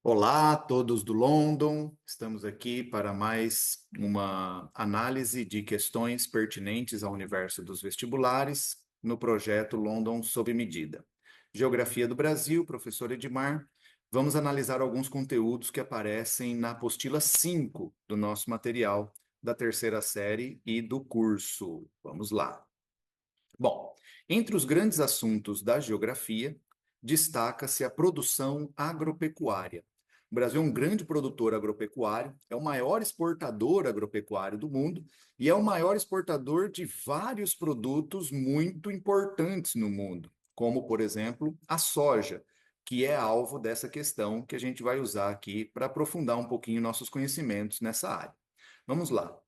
Olá, todos do London. Estamos aqui para mais uma análise de questões pertinentes ao universo dos vestibulares no projeto London sob medida. Geografia do Brasil, professor Edmar. Vamos analisar alguns conteúdos que aparecem na apostila 5 do nosso material da terceira série e do curso. Vamos lá. Bom, entre os grandes assuntos da geografia, destaca-se a produção agropecuária. O Brasil é um grande produtor agropecuário, é o maior exportador agropecuário do mundo e é o maior exportador de vários produtos muito importantes no mundo, como, por exemplo, a soja, que é alvo dessa questão que a gente vai usar aqui para aprofundar um pouquinho nossos conhecimentos nessa área. Vamos lá.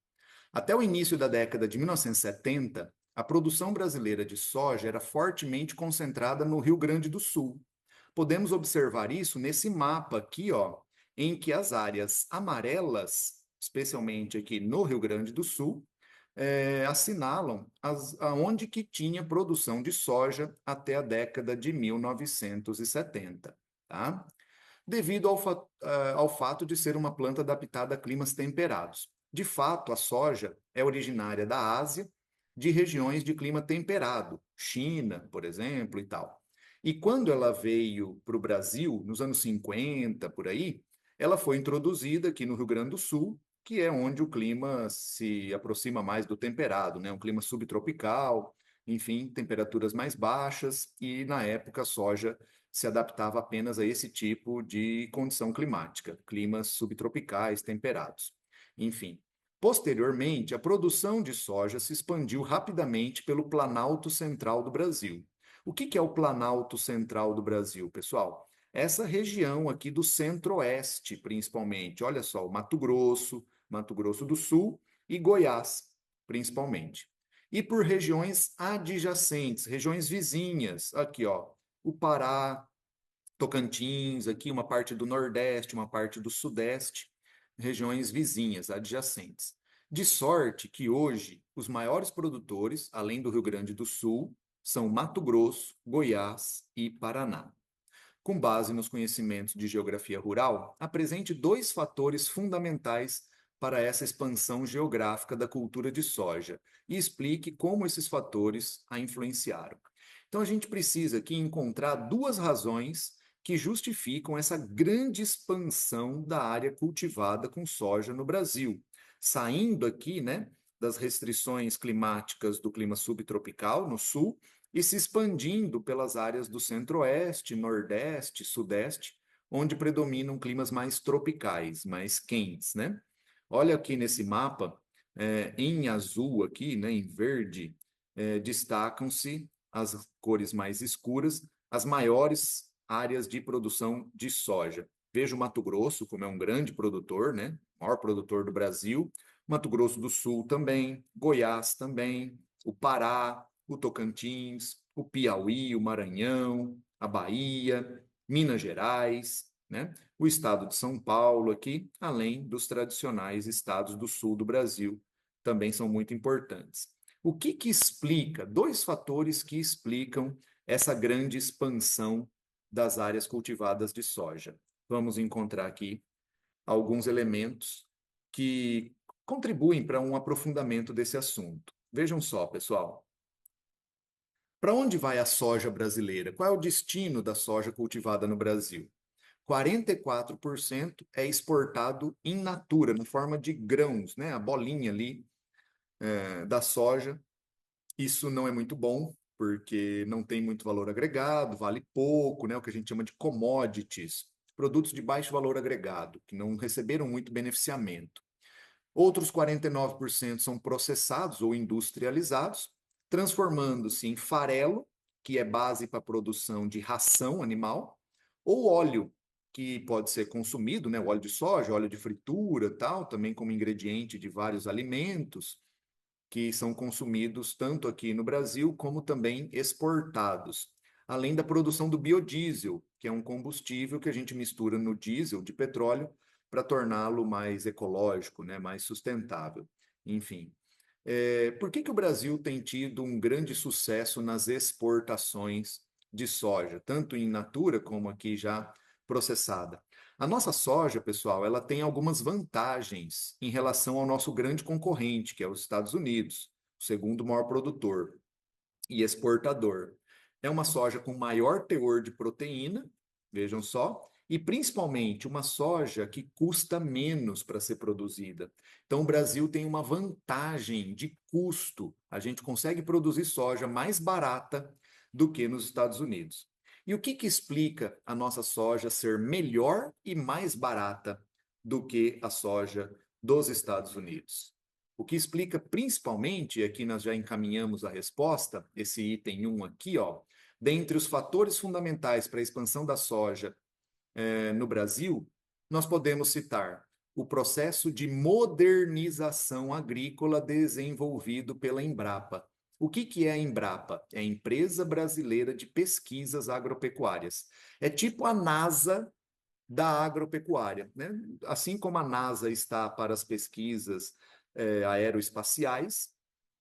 Até o início da década de 1970, a produção brasileira de soja era fortemente concentrada no Rio Grande do Sul. Podemos observar isso nesse mapa aqui, ó, em que as áreas amarelas, especialmente aqui no Rio Grande do Sul, assinalam aonde que tinha produção de soja até a década de 1970, tá? Devido ao fato de ser uma planta adaptada a climas temperados. De fato, a soja é originária da Ásia, de regiões de clima temperado, China, por exemplo, e tal. E quando ela veio para o Brasil, nos anos 50, por aí, ela foi introduzida aqui no Rio Grande do Sul, que é onde o clima se aproxima mais do temperado, né? Um clima subtropical, enfim, temperaturas mais baixas, e na época a soja se adaptava apenas a esse tipo de condição climática, climas subtropicais, temperados. Enfim, posteriormente, a produção de soja se expandiu rapidamente pelo Planalto Central do Brasil. O que é o Planalto Central do Brasil, pessoal? Essa região aqui do Centro-Oeste, principalmente. Olha só, o Mato Grosso, Mato Grosso do Sul e Goiás, principalmente. E por regiões adjacentes, regiões vizinhas, aqui, ó, o Pará, Tocantins, aqui uma parte do Nordeste, uma parte do Sudeste, regiões vizinhas, adjacentes. De sorte que hoje os maiores produtores, além do Rio Grande do Sul, são Mato Grosso, Goiás e Paraná. Com base nos conhecimentos de geografia rural, apresente dois fatores fundamentais para essa expansão geográfica da cultura de soja e explique como esses fatores a influenciaram. Então, a gente precisa aqui encontrar duas razões que justificam essa grande expansão da área cultivada com soja no Brasil, saindo aqui, né, das restrições climáticas do clima subtropical no sul e se expandindo pelas áreas do centro-oeste, nordeste, sudeste, onde predominam climas mais tropicais, mais quentes, né? Olha aqui nesse mapa, em azul aqui, né, em verde, destacam-se as cores mais escuras, as maiores áreas de produção de soja. Veja o Mato Grosso, como é um grande produtor, né? Maior produtor do Brasil. Mato Grosso do Sul também, Goiás também, o Pará, o Tocantins, o Piauí, o Maranhão, a Bahia, Minas Gerais, né? O estado de São Paulo aqui, além dos tradicionais estados do sul do Brasil, também são muito importantes. O que que explica? Dois fatores que explicam essa grande expansão das áreas cultivadas de soja. Vamos encontrar aqui alguns elementos que contribuem para um aprofundamento desse assunto. Vejam só, pessoal. Para onde vai a soja brasileira? Qual é o destino da soja cultivada no Brasil? 44% é exportado in natura, na forma de grãos, né? A bolinha ali da soja. Isso não é muito bom, porque não tem muito valor agregado, vale pouco, né? O que a gente chama de commodities, produtos de baixo valor agregado, que não receberam muito beneficiamento. Outros 49% são processados ou industrializados, transformando-se em farelo, que é base para a produção de ração animal, ou óleo, que pode ser consumido, né? O óleo de soja, óleo de fritura, tal, também como ingrediente de vários alimentos que são consumidos tanto aqui no Brasil como também exportados. Além da produção do biodiesel, que é um combustível que a gente mistura no diesel de petróleo para torná-lo mais ecológico, né, mais sustentável. Enfim, por que que o Brasil tem tido um grande sucesso nas exportações de soja, tanto in natura como aqui já processada? A nossa soja, pessoal, ela tem algumas vantagens em relação ao nosso grande concorrente, que é os Estados Unidos, o segundo maior produtor e exportador. É uma soja com maior teor de proteína, vejam só, e principalmente uma soja que custa menos para ser produzida. Então, o Brasil tem uma vantagem de custo. A gente consegue produzir soja mais barata do que nos Estados Unidos. E o que que explica a nossa soja ser melhor e mais barata do que a soja dos Estados Unidos? O que explica principalmente, e aqui nós já encaminhamos a resposta, esse item 1 aqui, ó, dentre os fatores fundamentais para a expansão da soja no Brasil, nós podemos citar o processo de modernização agrícola desenvolvido pela Embrapa. O que que é a Embrapa? É a Empresa Brasileira de Pesquisas Agropecuárias. É tipo a NASA da agropecuária, né? Assim como a NASA está para as pesquisas aeroespaciais,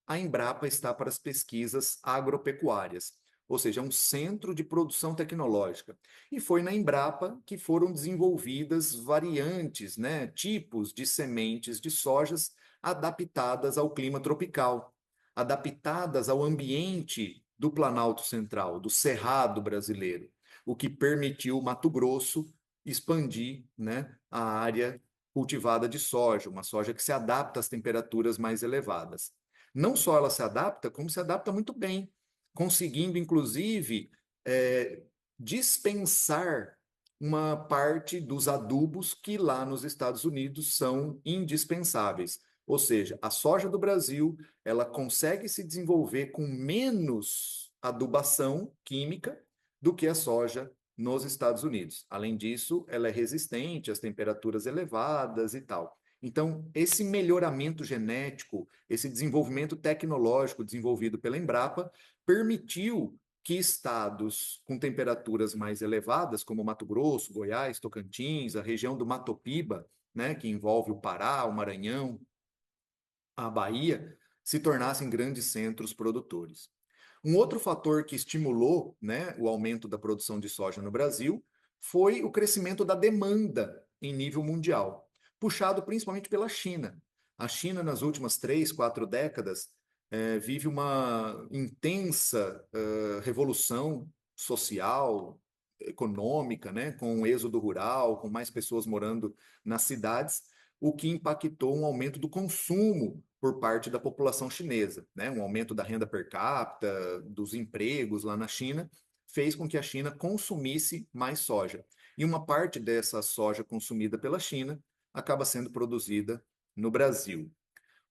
a Embrapa está para as pesquisas agropecuárias, ou seja, é um centro de produção tecnológica. E foi na Embrapa que foram desenvolvidas variantes, né, tipos de sementes de sojas adaptadas ao clima tropical, adaptadas ao ambiente do Planalto Central, do Cerrado brasileiro, o que permitiu Mato Grosso expandir, né, a área cultivada de soja, uma soja que se adapta às temperaturas mais elevadas. Não só ela se adapta, como se adapta muito bem, conseguindo, inclusive, é, dispensar uma parte dos adubos que lá nos Estados Unidos são indispensáveis. Ou seja, a soja do Brasil, ela consegue se desenvolver com menos adubação química do que a soja nos Estados Unidos. Além disso, ela é resistente às temperaturas elevadas e tal. Então, esse melhoramento genético, esse desenvolvimento tecnológico desenvolvido pela Embrapa, permitiu que estados com temperaturas mais elevadas, como Mato Grosso, Goiás, Tocantins, a região do Mato Piba, né, que envolve o Pará, o Maranhão, a Bahia, se tornassem grandes centros produtores. Um outro fator que estimulou, né, o aumento da produção de soja no Brasil foi o crescimento da demanda em nível mundial, puxado principalmente pela China. A China, nas últimas 3, 4 décadas, vive uma intensa revolução social, econômica, né, com o êxodo rural, com mais pessoas morando nas cidades, o que impactou um aumento do consumo por parte da população chinesa, né? Um aumento da renda per capita, dos empregos lá na China, fez com que a China consumisse mais soja. E uma parte dessa soja consumida pela China acaba sendo produzida no Brasil.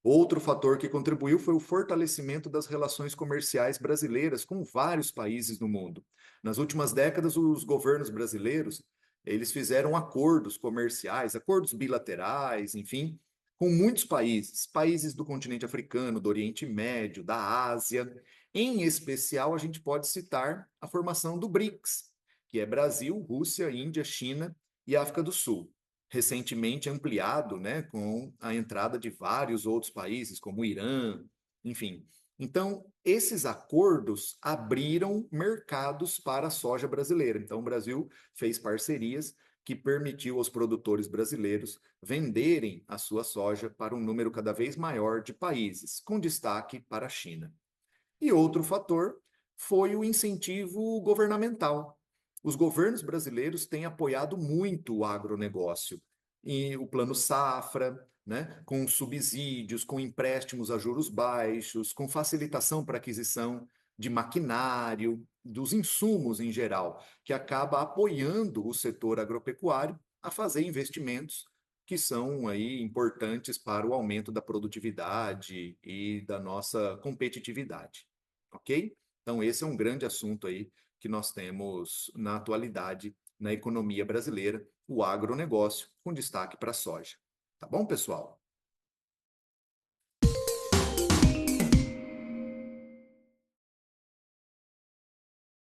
Outro fator que contribuiu foi o fortalecimento das relações comerciais brasileiras com vários países do mundo. Nas últimas décadas, os governos brasileiros, eles fizeram acordos comerciais, acordos bilaterais, enfim, com muitos países, países do continente africano, do Oriente Médio, da Ásia. Em especial, a gente pode citar a formação do BRICS, que é Brasil, Rússia, Índia, China e África do Sul, recentemente ampliado, né, com a entrada de vários outros países, como o Irã, enfim. Então, esses acordos abriram mercados para a soja brasileira. Então, o Brasil fez parcerias que permitiu aos produtores brasileiros venderem a sua soja para um número cada vez maior de países, com destaque para a China. E outro fator foi o incentivo governamental. Os governos brasileiros têm apoiado muito o agronegócio. E o Plano Safra, né, com subsídios, com empréstimos a juros baixos, com facilitação para aquisição de maquinário, dos insumos em geral, que acaba apoiando o setor agropecuário a fazer investimentos que são aí importantes para o aumento da produtividade e da nossa competitividade, ok? Então, esse é um grande assunto aí que nós temos na atualidade na economia brasileira, o agronegócio, com destaque para a soja. Tá bom, pessoal?